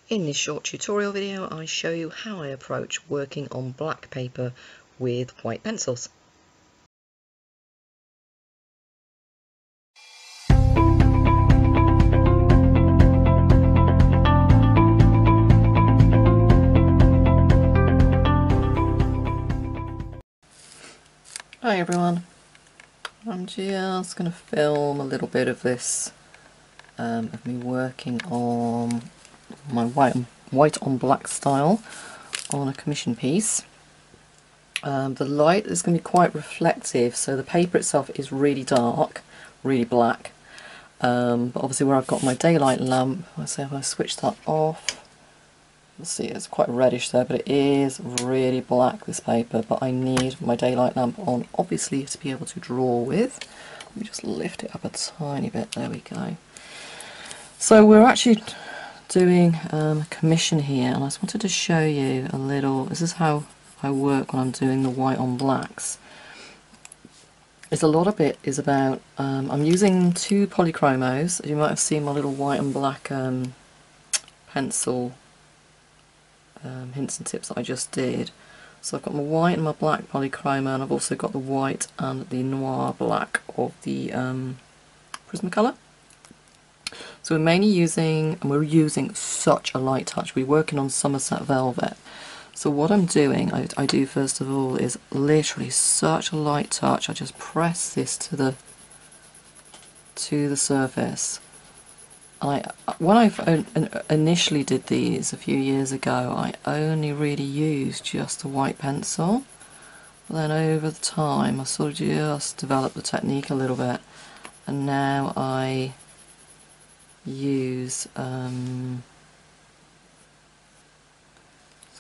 In this short tutorial video I show you how I approach working on black paper with white pencils. Hi everyone, I'm just going to film a little bit of this of me working on my white on black style on a commission piece. The light is going to be quite reflective, so the paper itself is really dark, really black, but obviously where I've got my daylight lamp, I say if I switch that off, you'll see it's quite reddish there, but it is really black, this paper, but I need my daylight lamp on obviously to be able to draw with. Let me just lift it up a tiny bit, there we go. So we're actually doing a commission here, and I just wanted to show you a little, this is how I work when I'm doing the white on blacks. It's a lot of it is about, I'm using two Polychromos. You might have seen my little white and black pencil hints and tips that I just did. So I've got my white and my black Polychroma, and I've also got the white and the noir black of the Prismacolor. So we're mainly using, and we're using such a light touch, we're working on Somerset Velvet. So what I'm doing, I do first of all, is literally such a light touch. I just press this to the surface. When I initially did these a few years ago, I only really used just a white pencil. But then over the time, I sort of just developed the technique a little bit, and now I use so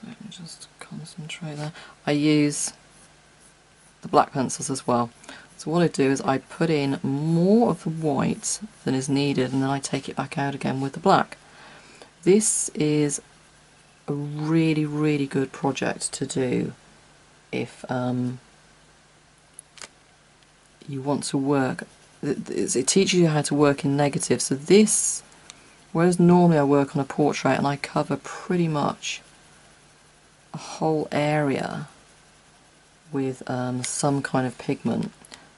let me just concentrate there. I use the black pencils as well. So what I do is I put in more of the white than is needed, and then I take it back out again with the black. This is a really, really good project to do if you want to work. It teaches you how to work in negative. So this, whereas normally I work on a portrait and I cover pretty much a whole area with some kind of pigment.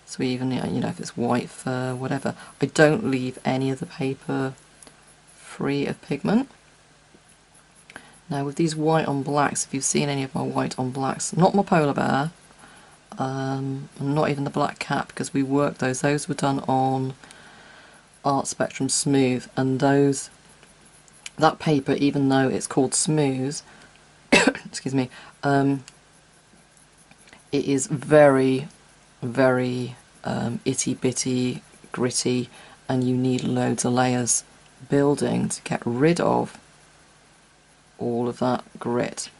So even, you know, if it's white fur, whatever, I don't leave any of the paper free of pigment. Now with these white on blacks, if you've seen any of my white on blacks, not my polar bear, not even the black cat, because we worked those were done on Art Spectrum Smooth, and that paper, even though it's called smooth, excuse me, it is very, very itty bitty, gritty, and you need loads of layers building to get rid of all of that grit.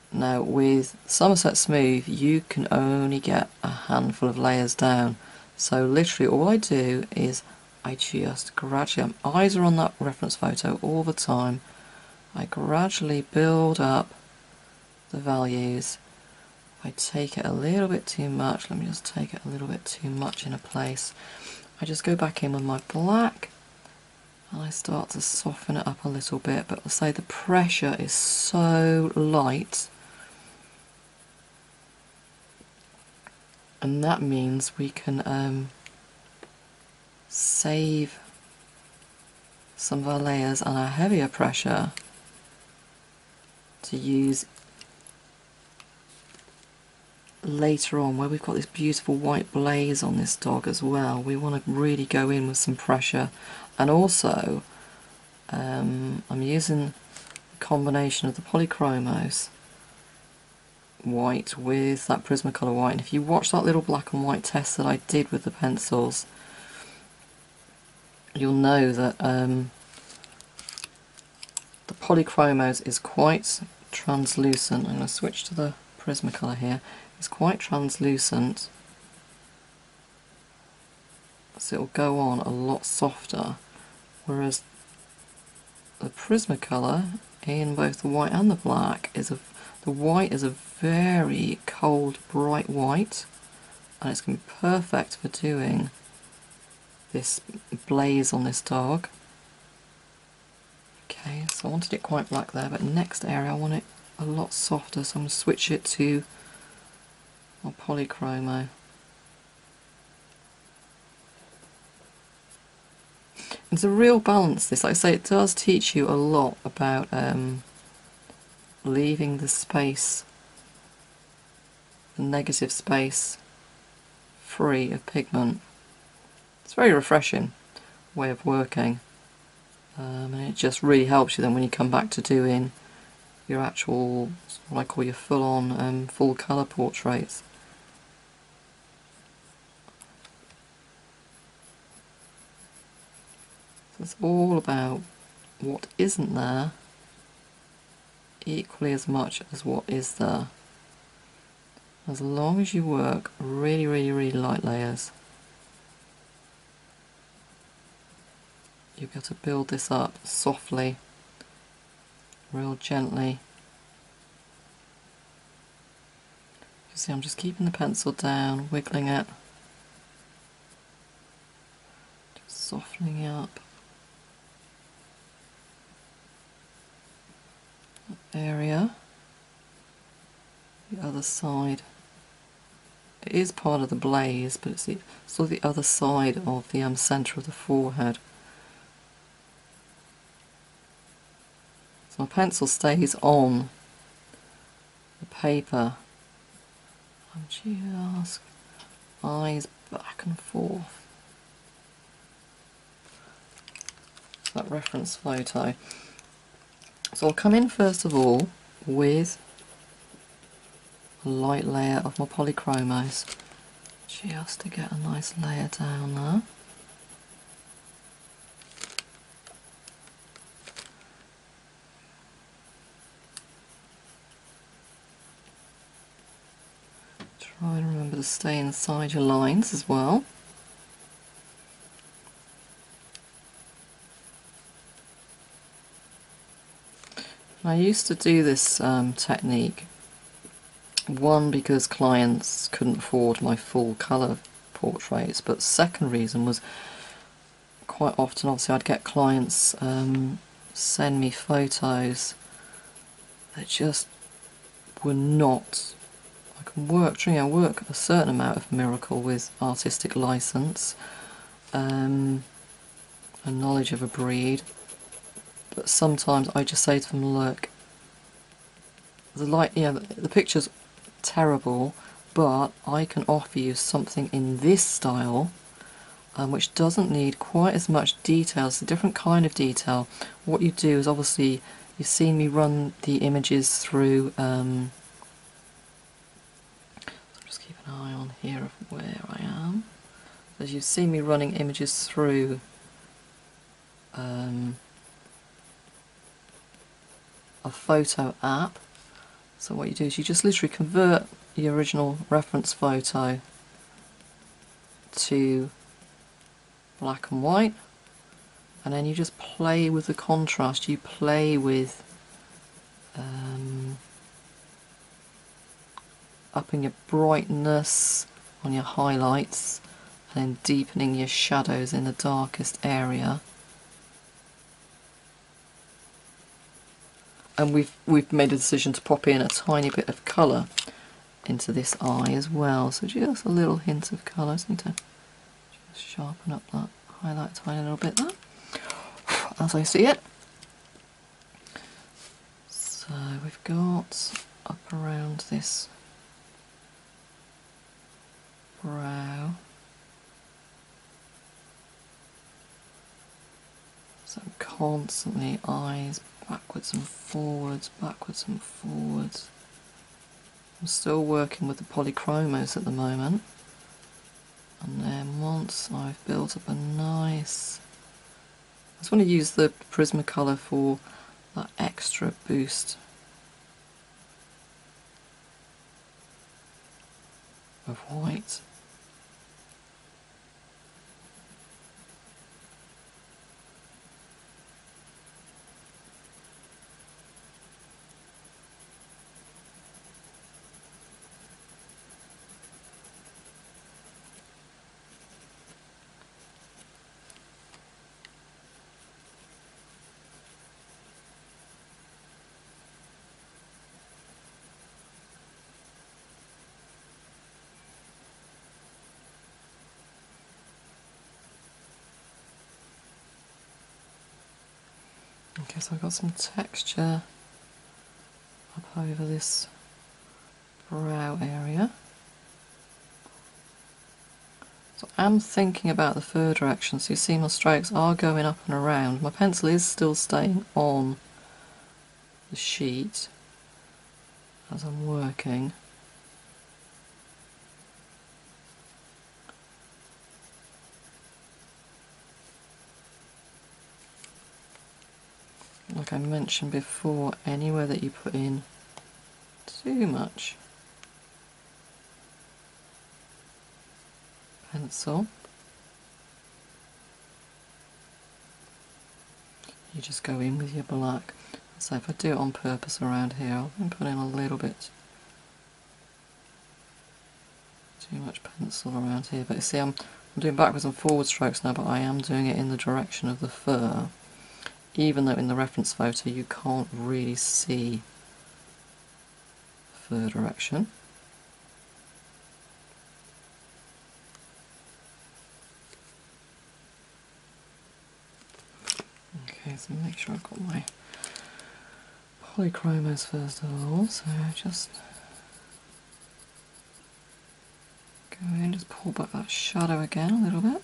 Now with Somerset Smooth you can only get a handful of layers down, so literally all I do is I just gradually, my eyes are on that reference photo all the time, I gradually build up the values. I take it a little bit too much, let me just take it a little bit too much in a place, I just go back in with my black and I start to soften it up a little bit, but I'll say the pressure is so light, and that means we can save some of our layers and our heavier pressure to use later on, where we've got this beautiful white blaze on this dog as well. We want to really go in with some pressure, and also I'm using a combination of the Polychromos white with that Prismacolor white, and if you watch that little black and white test that I did with the pencils, you'll know that the Polychromos is quite translucent. I'm going to switch to the Prismacolor here. It's quite translucent, so it'll go on a lot softer, whereas the Prismacolor in both the white and the black is the white is a very cold bright white, and it's going to be perfect for doing this blaze on this dog. Okay, so I wanted it quite black there, but next area I want it a lot softer, so I'm going to switch it to my Polychromo. It's a real balance, this. Like I say, it does teach you a lot about leaving the space, the negative space, free of pigment. It's a very refreshing way of working, and it just really helps you then when you come back to doing your actual, what I call your full-on, full colour portraits. So it's all about what isn't there equally as much as what is there. As long as you work really, really, really light layers, you've got to build this up softly, real gently. You see, I'm just keeping the pencil down, wiggling it, just softening it up. That area, the other side. It is part of the blaze, but it's sort of the other side of the centre of the forehead. So my pencil stays on the paper. I'm just eyes back and forth. That reference photo. So I'll come in first of all with a light layer of my Polychromos, just to get a nice layer down there. Try and remember to stay inside your lines as well. I used to do this technique, one because clients couldn't afford my full colour portraits, but second reason was quite often obviously I'd get clients send me photos that just were not, I can work a certain amount of miracle with artistic license and knowledge of a breed, but sometimes I just say to them, look, the picture's terrible, but I can offer you something in this style which doesn't need quite as much detail. It's a different kind of detail. What you do is, obviously you've seen me run the images through, so just keep an eye on here of where I am. As you've seen me running images through a photo app. So what you do is you just literally convert the original reference photo to black and white, and then you just play with the contrast. You play with upping your brightness on your highlights and then deepening your shadows in the darkest area. And we've made a decision to pop in a tiny bit of colour into this eye as well, so just a little hint of colour. I just need to just sharpen up that highlight a tiny little bit there, as I see it. So we've got up around this brow, so constantly eyes backwards and forwards, backwards and forwards. I'm still working with the Polychromos at the moment, and then once I've built up a nice, I just want to use the Prismacolor for that extra boost of white. Okay, so I've got some texture up over this brow area. So I'm thinking about the fur direction, so you see my strokes are going up and around. My pencil is still staying on the sheet as I'm working. Like I mentioned before, anywhere that you put in too much pencil, you just go in with your black. So if I do it on purpose around here, I'll then put in a little bit too much pencil around here. But you see, I'm doing backwards and forward strokes now, but I am doing it in the direction of the fur. Even though in the reference photo you can't really see fur direction. Okay, so make sure I've got my Polychromos first of all, so just go in, just pull back that shadow again a little bit.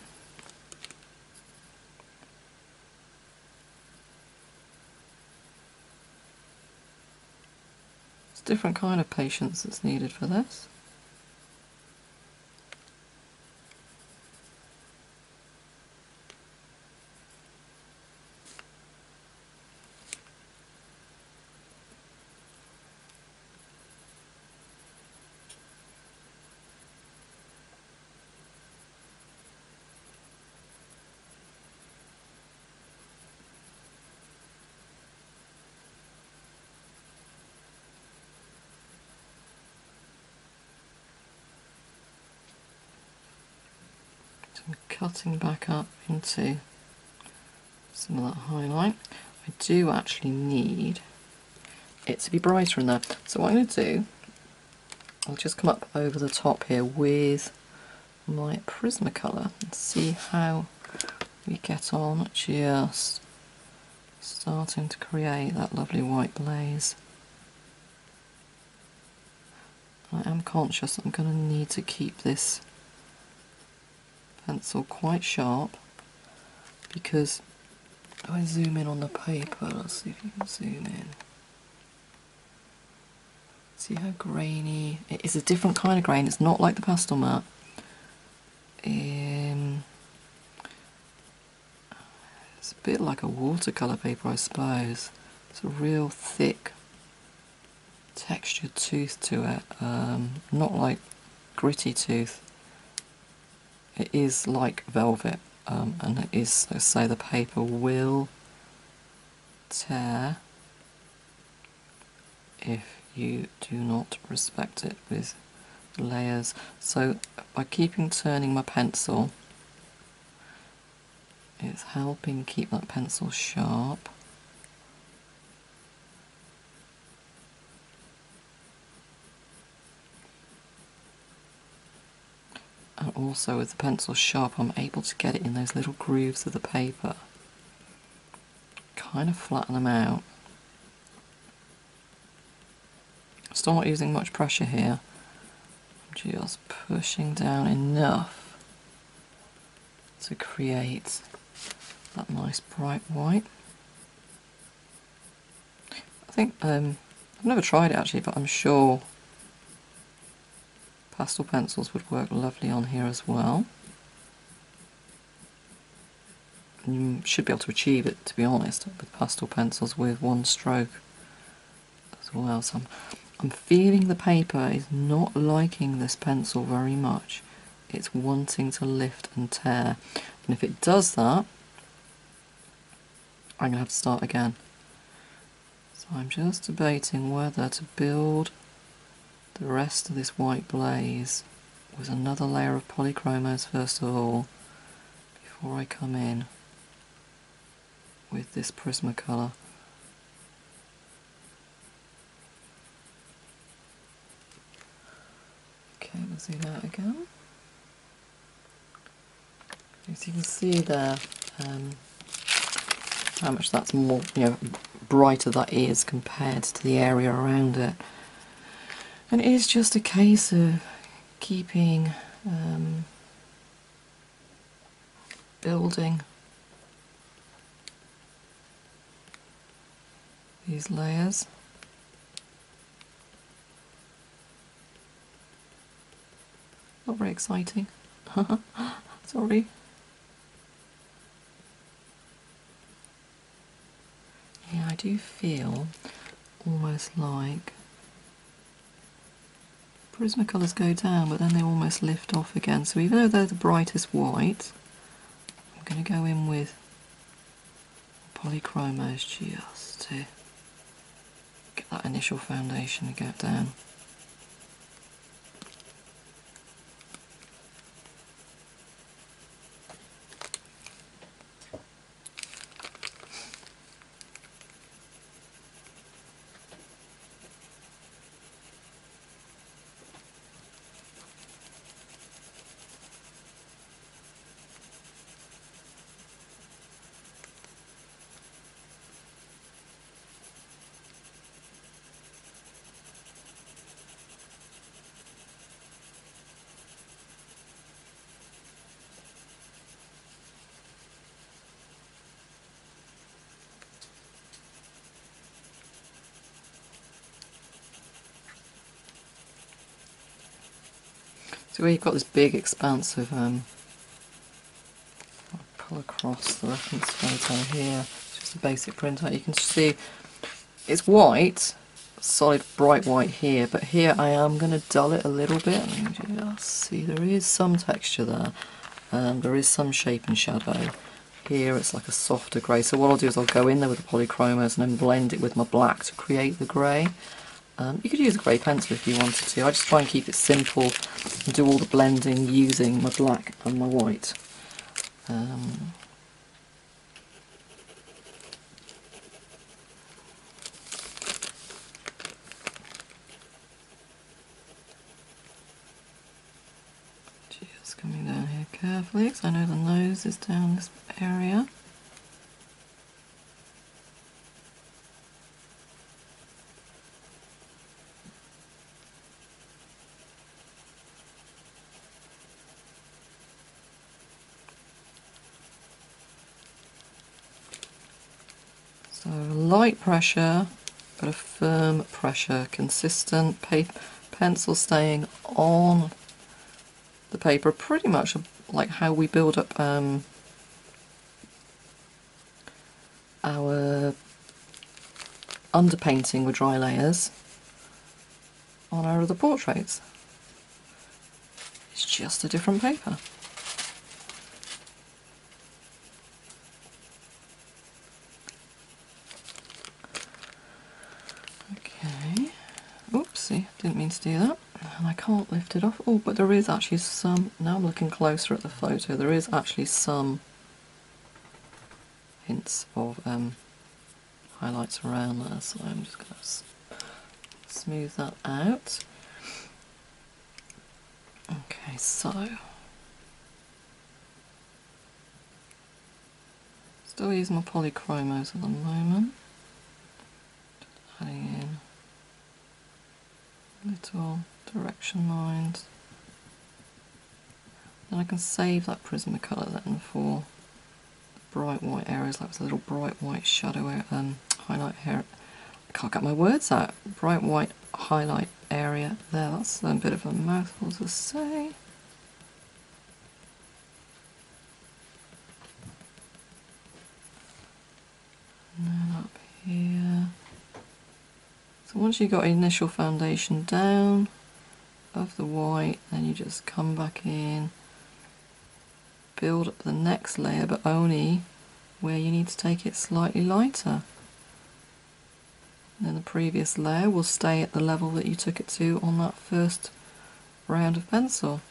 It's a different kind of patience that's needed for this. I'm cutting back up into some of that highlight. I do actually need it to be brighter in there. So what I'm going to do, I'll just come up over the top here with my Prismacolor and see how we get on, just starting to create that lovely white blaze. I am conscious that I'm going to need to keep this pencil quite sharp, because if I zoom in on the paper, let's see if you can zoom in. See how grainy it is. A different kind of grain. It's not like the pastel matte. It's a bit like a watercolour paper, I suppose. It's a real thick textured tooth to it, not like gritty tooth. It is like velvet, and it is, so say, the paper will tear if you do not respect it with layers. So by keeping turning my pencil, it's helping keep that pencil sharp. And also with the pencil sharp, I'm able to get it in those little grooves of the paper, kind of flatten them out. Still not using much pressure here, I'm just pushing down enough to create that nice bright white. I think, I've never tried it actually, but I'm sure pastel pencils would work lovely on here as well. You should be able to achieve it, to be honest, with pastel pencils with one stroke as well. So I'm feeling the paper is not liking this pencil very much. It's wanting to lift and tear. And if it does that, I'm going to have to start again. So I'm just debating whether to build the rest of this white blaze with another layer of Polychromos first of all, before I come in with this Prismacolor. Okay, let's do that again. As you can see there, how much that's more, brighter that is compared to the area around it. And it is just a case of keeping building these layers. Not very exciting. Sorry. Yeah, I do feel almost like Prismacolors go down, but then they almost lift off again. So even though they're the brightest white, I'm going to go in with Polychromos just to get that initial foundation to get down. So where you've got this big expanse of I'll pull across the reference photo here. It's just a basic printout. You can see it's white, solid bright white here, but here I am going to dull it a little bit. And you just see there is some texture there, and there is some shape and shadow. Here it's like a softer grey. So what I'll do is I'll go in there with the Polychromos and then blend it with my black to create the grey. You could use a grey pencil if you wanted to. I just try and keep it simple and do all the blending using my black and my white. Just coming down here carefully because I know the nose is down this area. So light pressure, but a firm pressure, consistent, pencil staying on the paper, pretty much like how we build up our underpainting with dry layers on our other portraits. It's just a different paper. Okay, oopsie, didn't mean to do that. And I can't lift it off. Oh, but there is actually some, now I'm looking closer at the photo, there is actually some hints of highlights around there, so I'm just going to smooth that out. Okay, so still using my Polychromos at the moment, just adding in little direction lines. Then I can save that Prismacolor then for bright white areas, like this little bright white shadow highlight here. I can't get my words out. Bright white highlight area there. That's a bit of a mouthful to say. And then up here. So once you've got initial foundation down of the white, then you just come back in, build up the next layer, but only where you need to take it slightly lighter. And then the previous layer will stay at the level that you took it to on that first round of pencil.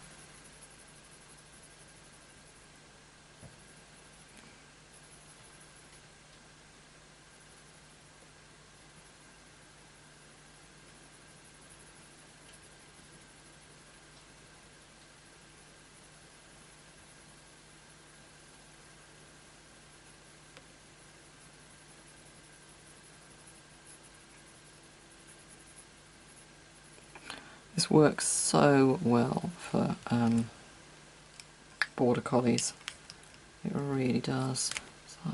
This works so well for border collies. It really does. So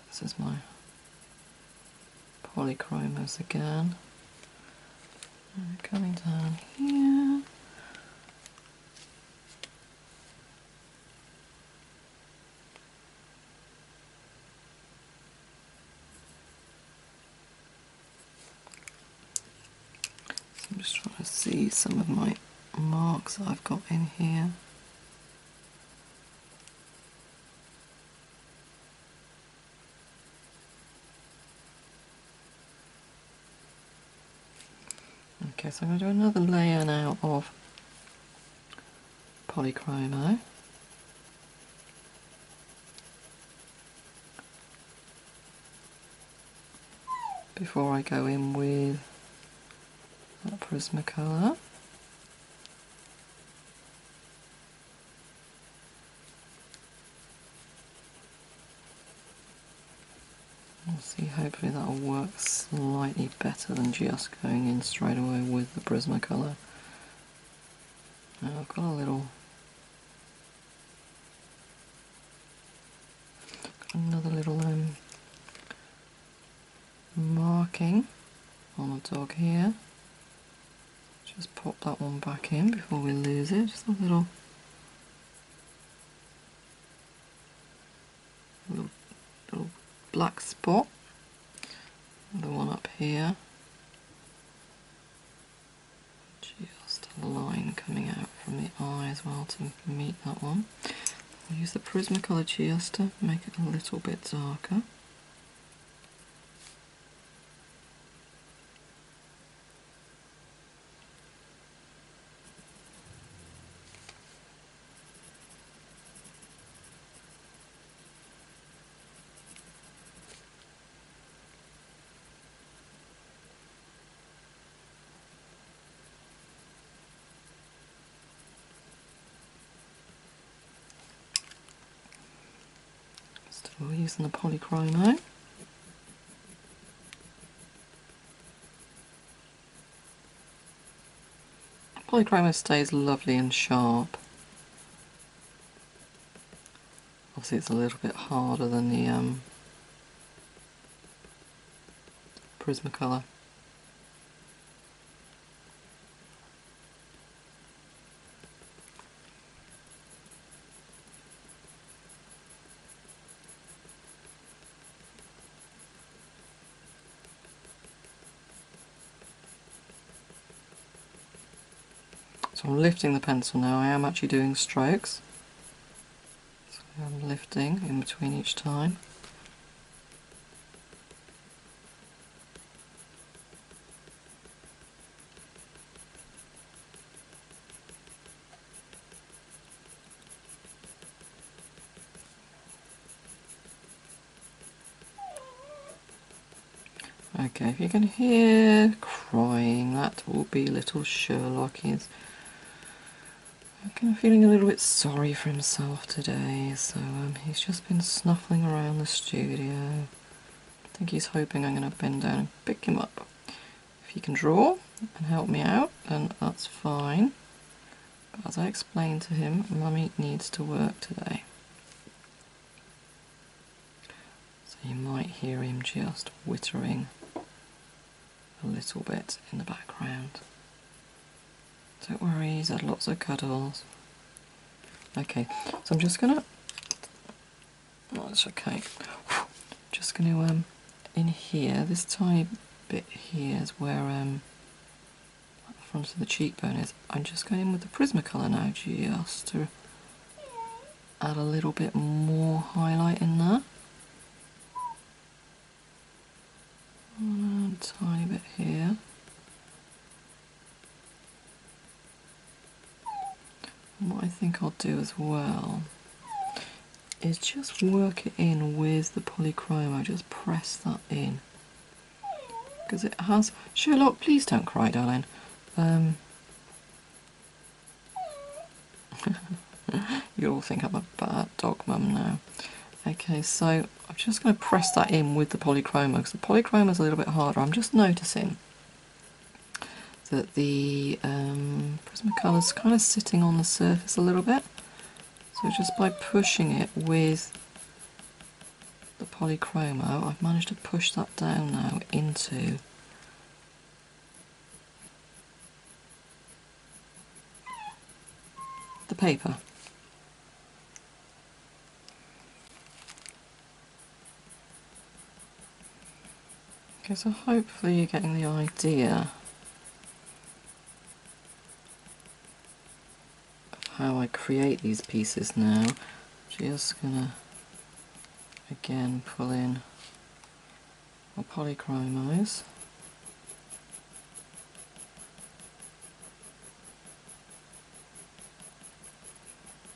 this is my Polychromos again. And coming down here. So I'm just trying to see some of my marks that I've got in here. Okay, so I'm going to do another layer now of Polychromo. Before I go in with that Prismacolor. We'll see, hopefully that'll work slightly better than just going in straight away with the Prismacolor. Now I've got another little marking on the dog here. Just pop that one back in before we lose it. Just a little black spot. The one up here. Just a line coming out from the eye as well to meet that one. I'll use the Prismacolor just to make it a little bit darker. Still using the Polychromo. Polychromo stays lovely and sharp. Obviously it's a little bit harder than the Prismacolor. So I'm lifting the pencil now. I am actually doing strokes. So I'm lifting in between each time. Okay, if you can hear crying, that will be little Sherlock. He's kind of feeling a little bit sorry for himself today, so he's just been snuffling around the studio. I think he's hoping I'm going to bend down and pick him up. If he can draw and help me out, then that's fine. But as I explained to him, Mummy needs to work today. So you might hear him just whittering a little bit in the background. Don't worry, he's had lots of cuddles. Okay, so I'm just gonna, that's okay, just gonna, in here, this tiny bit here is where the front of the cheekbone is. I'm just going in with the Prismacolor now, just to add a little bit more highlight in there. And a tiny bit here. And what I think I'll do as well is just work it in with the Polychromo, just press that in. Because it has... Sherlock, please don't cry, darling. You all think I'm a bad dog mum now. Okay, so I'm just going to press that in with the Polychromo, because the Polychromo is a little bit harder. I'm just noticing that the Prismacolor is kind of sitting on the surface a little bit. So just by pushing it with the Polychromo, I've managed to push that down now into the paper. Okay, so hopefully you're getting the idea of how I create these pieces now. Just gonna again pull in my Polychromos.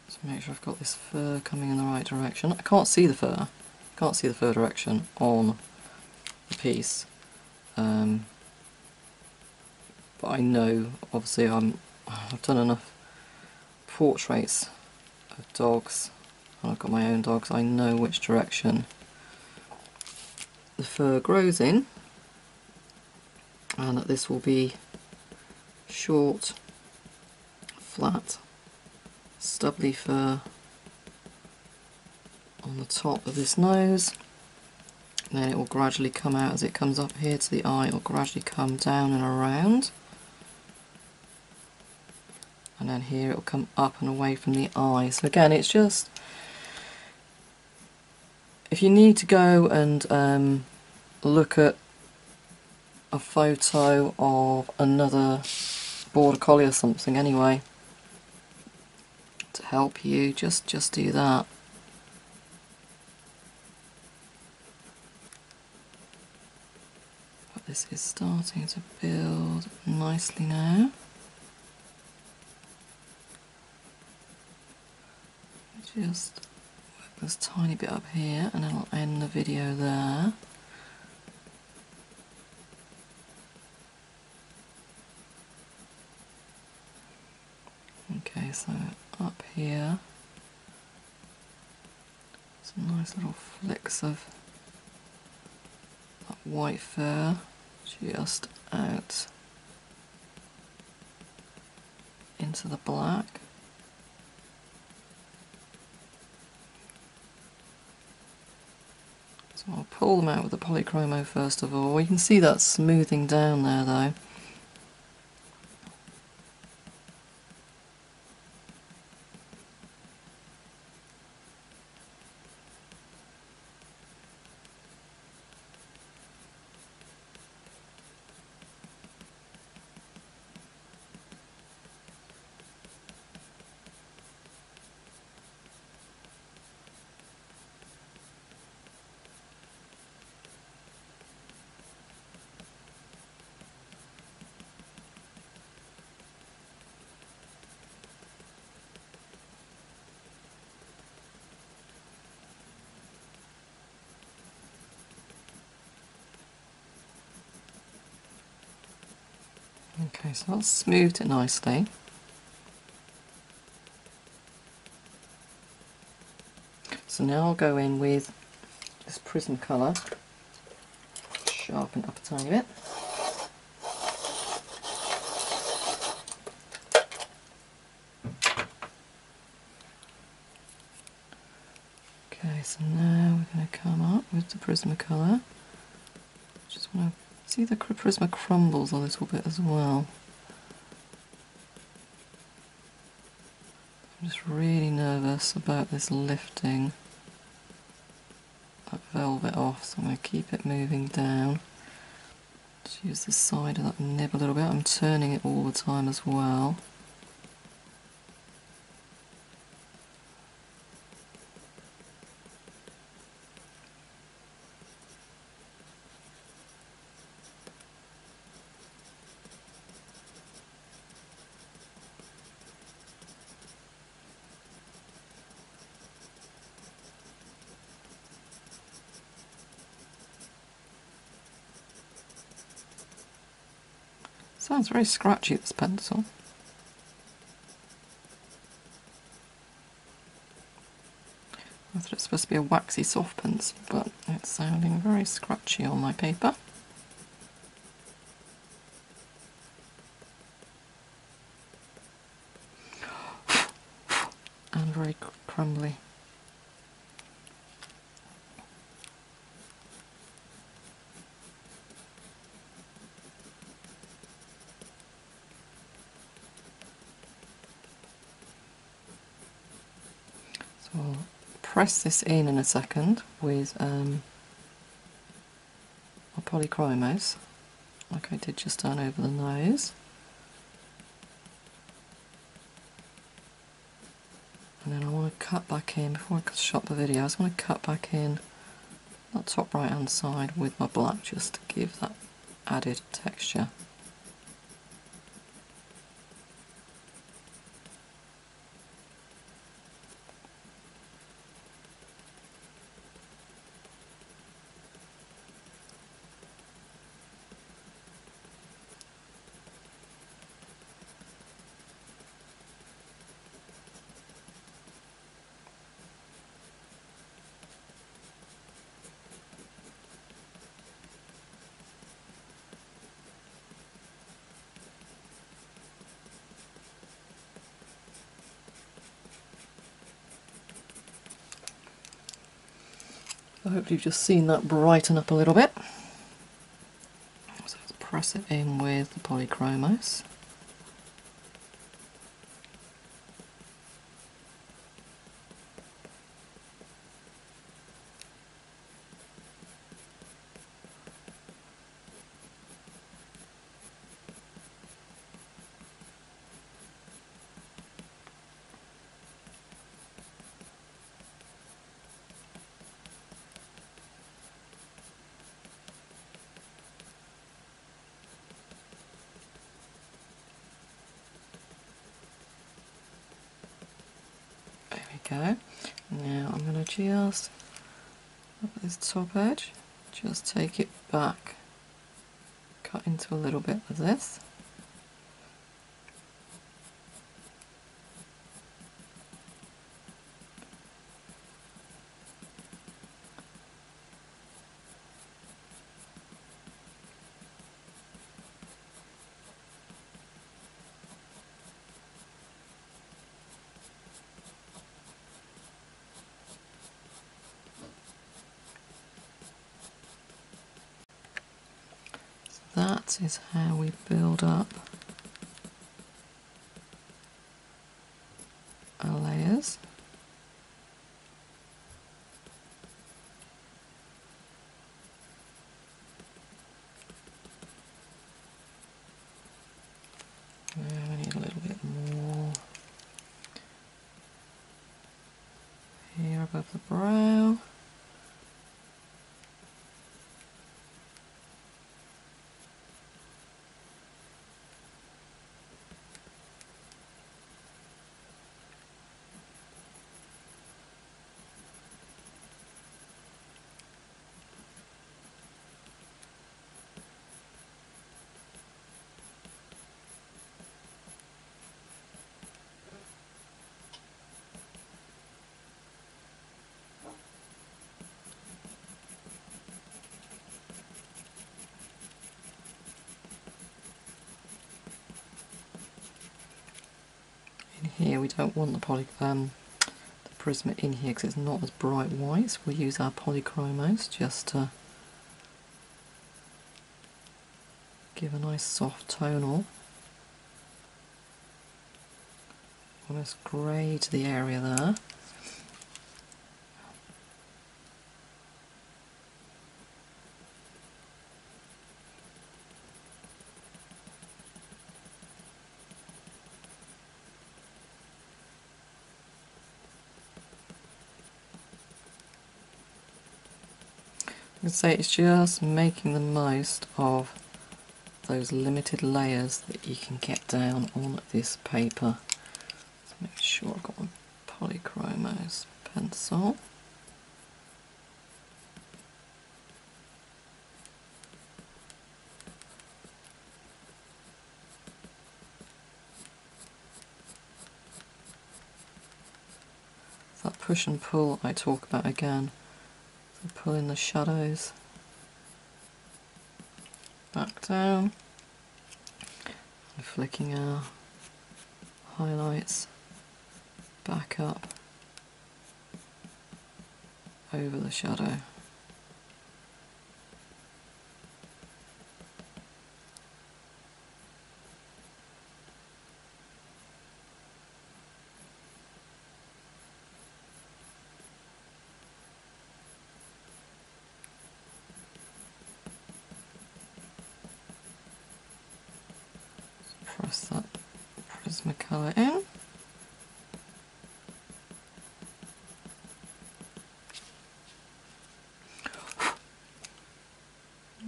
So make sure I've got this fur coming in the right direction. I can't see the fur. Can't see the fur direction on the piece. But I know, obviously, I've done enough portraits of dogs, and I've got my own dogs. I know which direction the fur grows in, and that this will be short, flat, stubbly fur on the top of this nose. And then it will gradually come out as it comes up here to the eye. It will gradually come down and around. And then here it will come up and away from the eye. So again, it's just, if you need to go and look at a photo of another border collie or something anyway, to help you, just do that. But this is starting to build nicely now. Just work this tiny bit up here and then I'll end the video there. Okay, so up here, some nice little flicks of that white fur just out into the black. So I'll pull them out with the Polychromo first of all. You can see that smoothing down there though. Okay, so that's smoothed it nicely. So now I'll go in with this Prismacolor, sharpen it up a tiny bit. Okay, so now we're going to come up with the Prismacolor. Just want to see the Prisma crumbles a little bit as well. I'm just really nervous about this lifting that velvet off, so I'm going to keep it moving down. Just use the side of that nib a little bit. I'm turning it all the time as well. Sounds very scratchy, this pencil. I thought it's supposed to be a waxy soft pencil, but it's sounding very scratchy on my paper. crumbly. So I'll press this in a second with my Polychromos, like I did just down over the nose. And then I want to cut back in, before I stop the video, I just want to cut back in that top right hand side with my black, just to give that added texture. I hope you've just seen that brighten up a little bit. So let's press it in with the Polychromos. Go. Now I'm going to just look at this top edge, just take it back, cut into a little bit of this. That is how we build up our layers. Now we need a little bit more here above the brow. Here we don't want the Prisma in here because it's not as bright white, so we'll use our Polychromos just to give a nice soft tonal, almost grey to the area there. I would say it's just making the most of those limited layers that you can get down on this paper. Let's make sure I've got my Polychromos pencil. That push and pull I talk about again. So pull in the shadows back down, and flicking our highlights back up over the shadow. Press that Prismacolor in.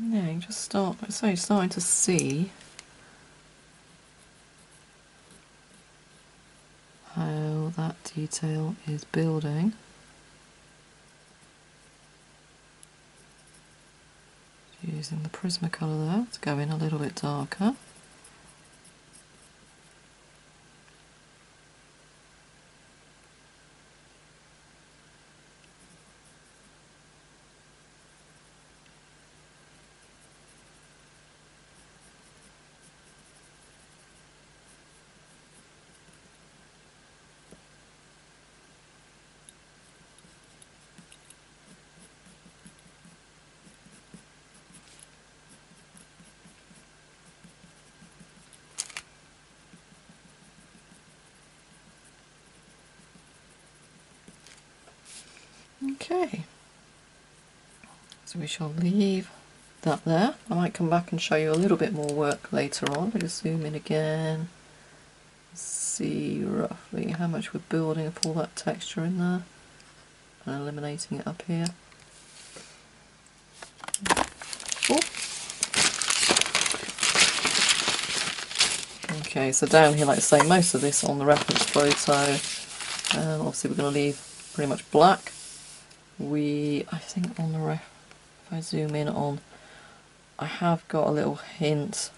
Yeah, you just start, so you're starting to see how that detail is building. Using the Prismacolor there to go in a little bit darker. Okay, so we shall leave that there. I might come back and show you a little bit more work later on. I'll just zoom in again, see roughly how much we're building up all that texture in there and eliminating it up here. Oh. Okay, so down here, like I say, most of this on the reference photo. Obviously we're going to leave pretty much black. I think on the if I zoom in on, I have got a little hint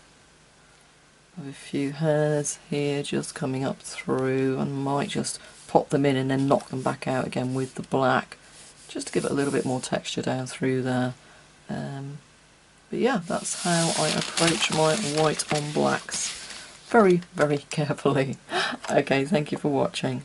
of a few hairs here just coming up through, and might just pop them in and then knock them back out again with the black, just to give it a little bit more texture down through there. But yeah, that's how I approach my white on blacks. Very, very carefully. Okay, thank you for watching.